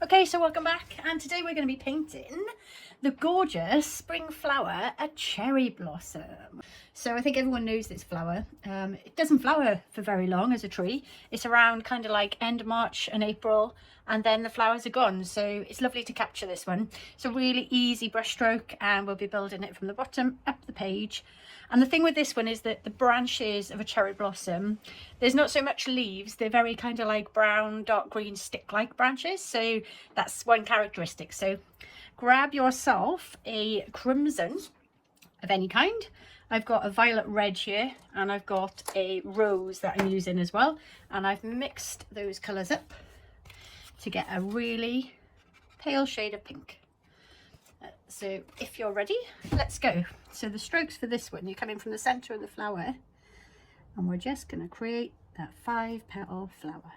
Okay, so welcome back, and today we're going to be painting the gorgeous spring flower, a cherry blossom. So I think everyone knows this flower. It doesn't flower for very long as a tree. It's around kind of like end of March and April, and then the flowers are gone. So it's lovely to capture this one. It's a really easy brush stroke, and we'll be building it from the bottom up the page. And the thing with this one is that the branches of a cherry blossom, there's not so much leaves, they're very kind of like brown, dark green stick-like branches. So that's one characteristic. So grab yourself a crimson of any kind. I've got a violet red here, and I've got a rose that I'm using as well. And I've mixed those colours up to get a really pale shade of pink. So if you're ready, let's go. So the strokes for this one, you come in from the centre of the flower, and we're just going to create that 5-petal flower.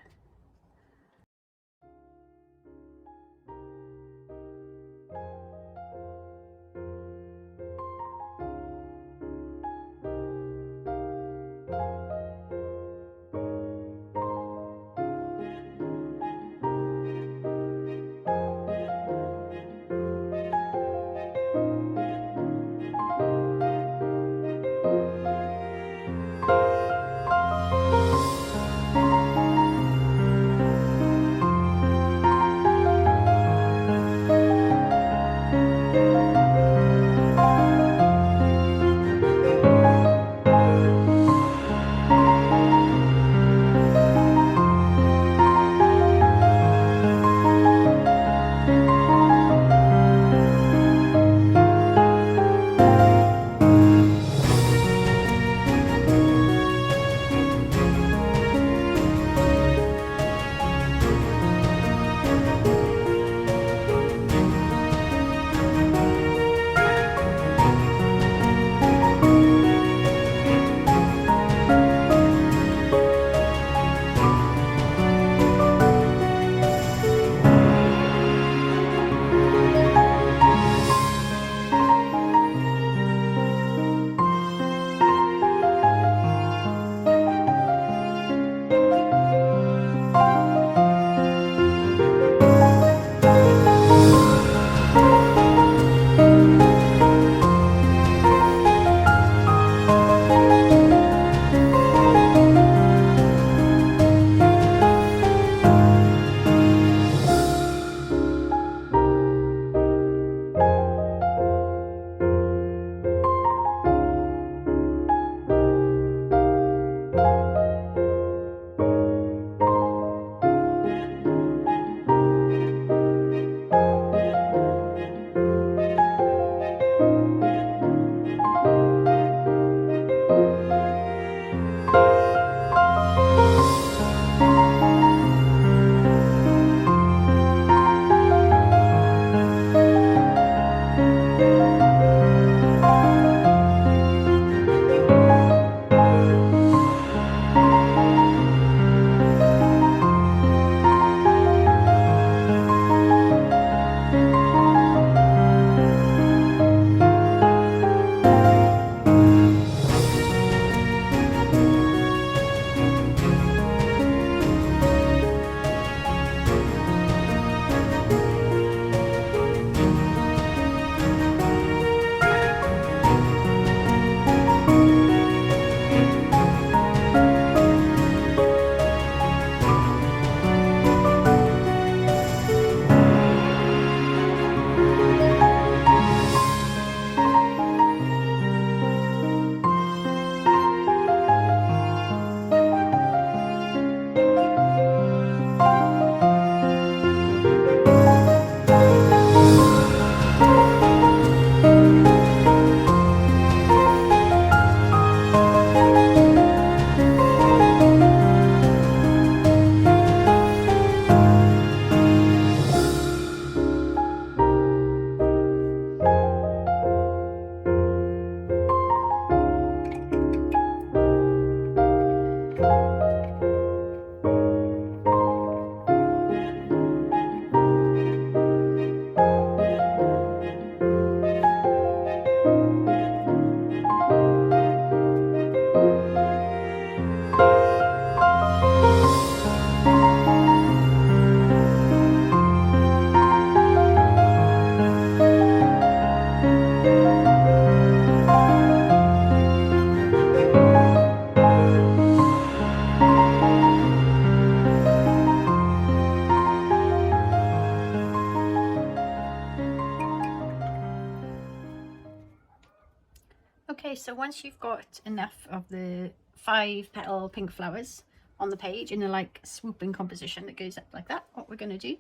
Okay, so once you've got enough of the 5 petal pink flowers on the page in a like swooping composition that goes up like that, what we're going to do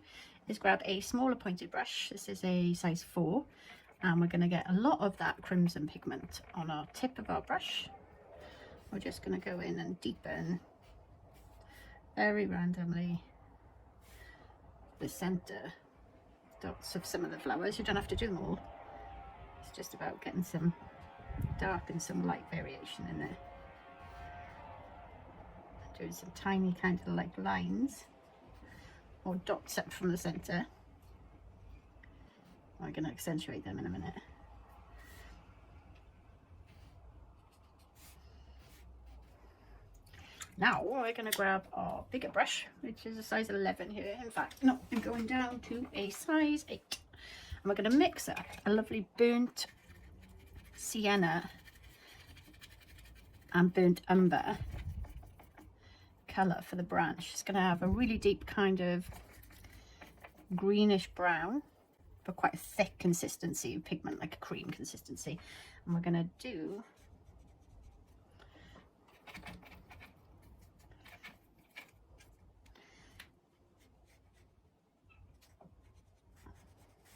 is grab a smaller pointed brush. This is a size 4, and we're going to get a lot of that crimson pigment on our tip of our brush. We're just going to go in and deepen very randomly the center dots of some of the flowers. You don't have to do them all. It's just about getting some dark and some light variation in there. Doing some tiny kind of like lines or dots up from the center. I'm going to accentuate them in a minute. Now we're going to grab our bigger brush, which is a size 11 here. In fact, no, I'm going down to a size 8. And we're going to mix up a lovely burnt sienna and burnt umber colour for the branch. It's going to have a really deep kind of greenish brown, but quite a thick consistency of pigment, like a cream consistency. And we're going to do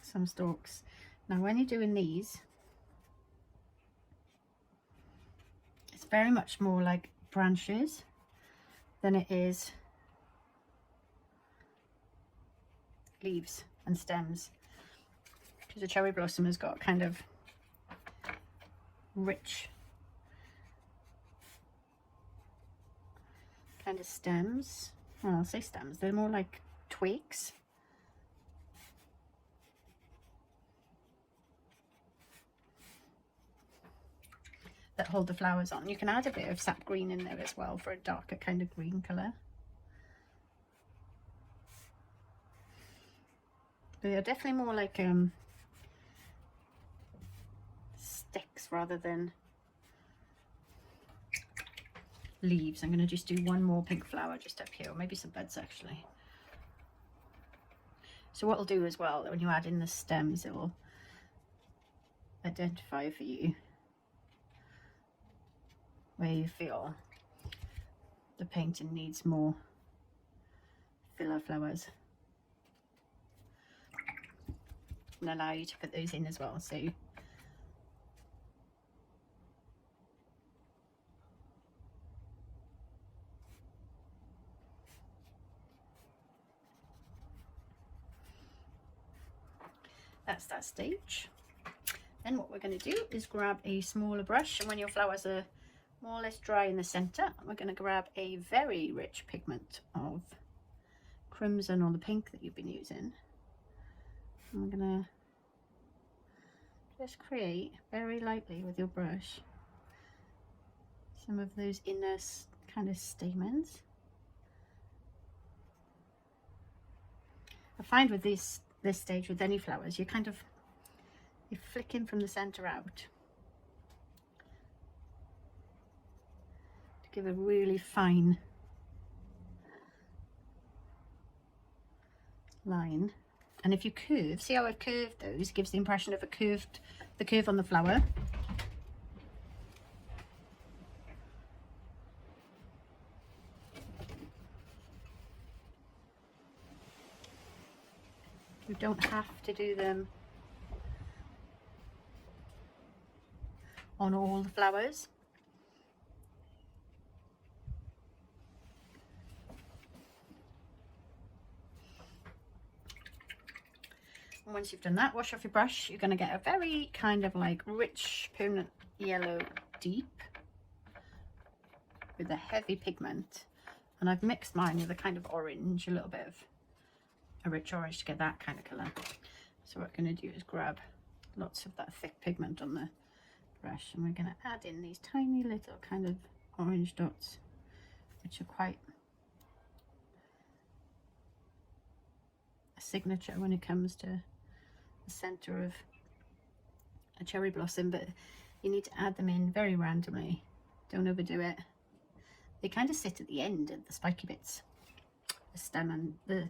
some stalks. Now when you're doing these, it's very much more like branches than it is leaves and stems, because the cherry blossom has got kind of rich kind of stems. Well, I'll say stems, they're more like twigs. That hold the flowers on. You can add a bit of sap green in there as well for a darker kind of green colour. But they're definitely more like sticks rather than leaves. I'm going to just do one more pink flower just up here, or maybe some buds actually. So what it'll do as well, when you add in the stems, it will identify for you where you feel the painting needs more filler flowers, and allow you to put those in as well. So that's that stage. Then what we're going to do is grab a smaller brush, and when your flowers are more or less dry in the center, we're going to grab a very rich pigment of crimson or the pink that you've been using. And we're going to just create very lightly with your brush some of those inner kind of stamens. I find with this stage with any flowers, you're flicking from the center out to give a really fine line. And if you curve, see how I've curved those, it gives the impression of the curve on the flower. You don't have to do them on all the flowers. And once you've done that, wash off your brush. You're going to get a very kind of like rich permanent yellow deep with a heavy pigment, and I've mixed mine with a kind of orange, a little bit of a rich orange to get that kind of colour. So what we're going to do is grab lots of that thick pigment on the brush, and we're going to add in these tiny little kind of orange dots, which are quite a signature when it comes to the centre of a cherry blossom, but you need to add them in very randomly. Don't overdo it. They kind of sit at the end of the spiky bits, the stem and the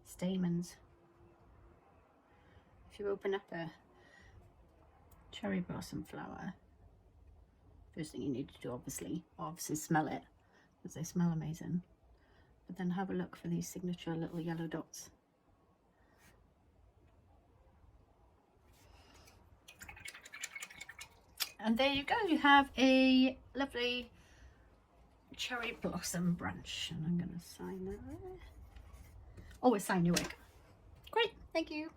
stamens. If you open up a cherry blossom flower, First thing you need to do, obviously smell it, because they smell amazing. But then have a look for these signature little yellow dots. And there you go, you have a lovely cherry blossom branch. And I'm going to sign that there. Oh, it's sign your work. Great, thank you.